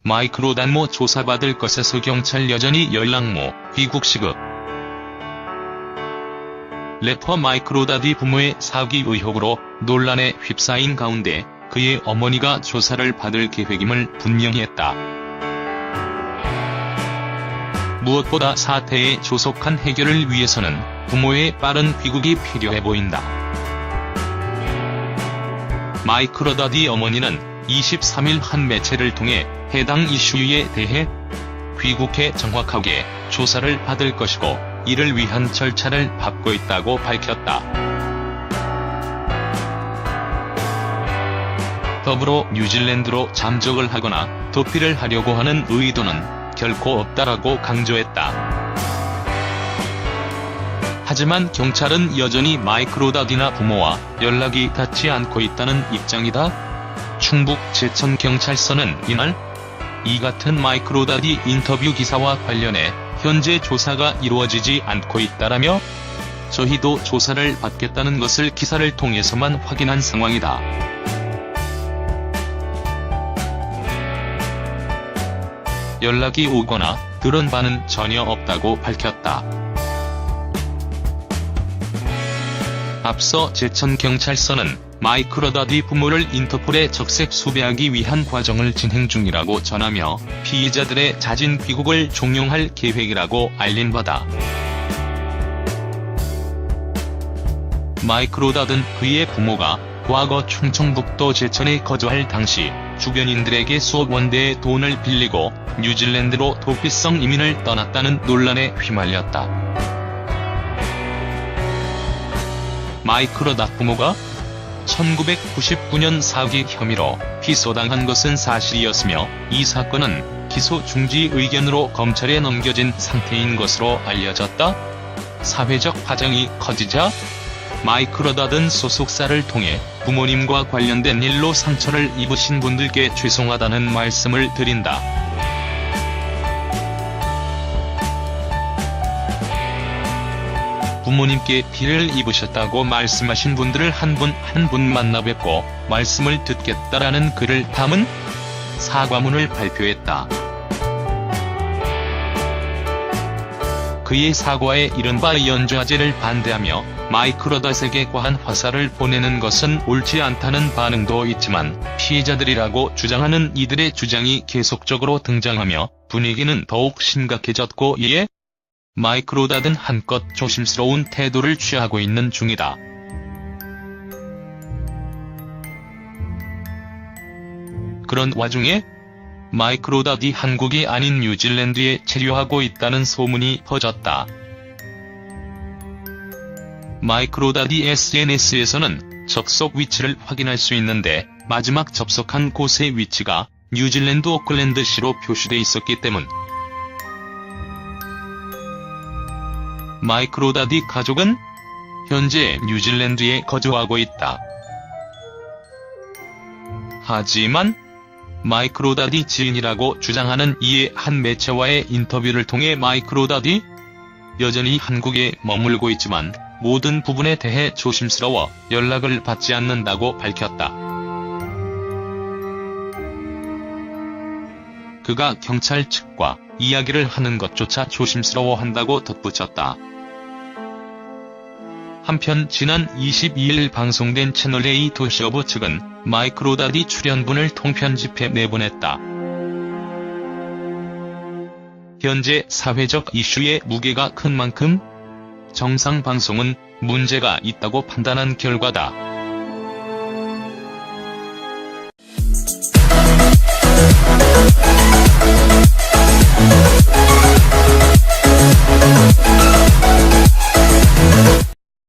마이크로닷모 조사받을 것에서 경찰 여전히 연락모, 귀국 시급. 래퍼 마이크로닷이 부모의 사기 의혹으로 논란에 휩싸인 가운데 그의 어머니가 조사를 받을 계획임을 분명히 했다. 무엇보다 사태의 조속한 해결을 위해서는 부모의 빠른 귀국이 필요해 보인다. 마이크로닷의 어머니는 23일 한 매체를 통해 해당 이슈에 대해 귀국해 정확하게 조사를 받을 것이고 이를 위한 절차를 밟고 있다고 밝혔다. 더불어 뉴질랜드로 잠적을 하거나 도피를 하려고 하는 의도는 결코 없다라고 강조했다. 하지만 경찰은 여전히 마이크로닷이나 부모와 연락이 닿지 않고 있다는 입장이다. 충북 제천경찰서는 이날 이 같은 마이크로닷이 인터뷰 기사와 관련해 현재 조사가 이루어지지 않고 있다라며 저희도 조사를 받겠다는 것을 기사를 통해서만 확인한 상황이다. 연락이 오거나 들은 바는 전혀 없다고 밝혔다. 앞서 제천경찰서는 마이크로닷이 부모를 인터폴에 적색 수배하기 위한 과정을 진행 중이라고 전하며 피의자들의 자진 귀국을 종용할 계획이라고 알린 바다. 마이크로닷은 그의 부모가 과거 충청북도 제천에 거주할 당시 주변인들에게 수억 원대의 돈을 빌리고 뉴질랜드로 도피성 이민을 떠났다는 논란에 휘말렸다. 마이크로닷 부모가 1999년 사기 혐의로 기소당한 것은 사실이었으며 이 사건은 기소 중지 의견으로 검찰에 넘겨진 상태인 것으로 알려졌다. 사회적 파장이 커지자 마이크로닷은 소속사를 통해 부모님과 관련된 일로 상처를 입으신 분들께 죄송하다는 말씀을 드린다. 부모님께 피해를 입으셨다고 말씀하신 분들을 한 분 한 분 만나 뵙고 말씀을 듣겠다라는 글을 담은 사과문을 발표했다. 그의 사과에 이른바 연좌제를 반대하며 마이크로닷에게 과한 화살을 보내는 것은 옳지 않다는 반응도 있지만 피해자들이라고 주장하는 이들의 주장이 계속적으로 등장하며 분위기는 더욱 심각해졌고 이에 마이크로닷은 한껏 조심스러운 태도를 취하고 있는 중이다. 그런 와중에 마이크로닷이 한국이 아닌 뉴질랜드에 체류하고 있다는 소문이 퍼졌다. 마이크로닷이 SNS에서는 접속 위치를 확인할 수 있는데 마지막 접속한 곳의 위치가 뉴질랜드 오클랜드시로 표시돼 있었기 때문. 마이크로닷이 가족은 현재 뉴질랜드에 거주하고 있다. 하지만 마이크로닷이 지인이라고 주장하는 이의 한 매체와의 인터뷰를 통해 마이크로닷이 여전히 한국에 머물고 있지만 모든 부분에 대해 조심스러워 연락을 받지 않는다고 밝혔다. 그가 경찰 측과 이야기를 하는 것조차 조심스러워한다고 덧붙였다. 한편 지난 22일 방송된 채널A 도시어부 측은 마이크로닷이 출연분을 통편집해 내보냈다. 현재 사회적 이슈의 무게가 큰 만큼 정상 방송은 문제가 있다고 판단한 결과다.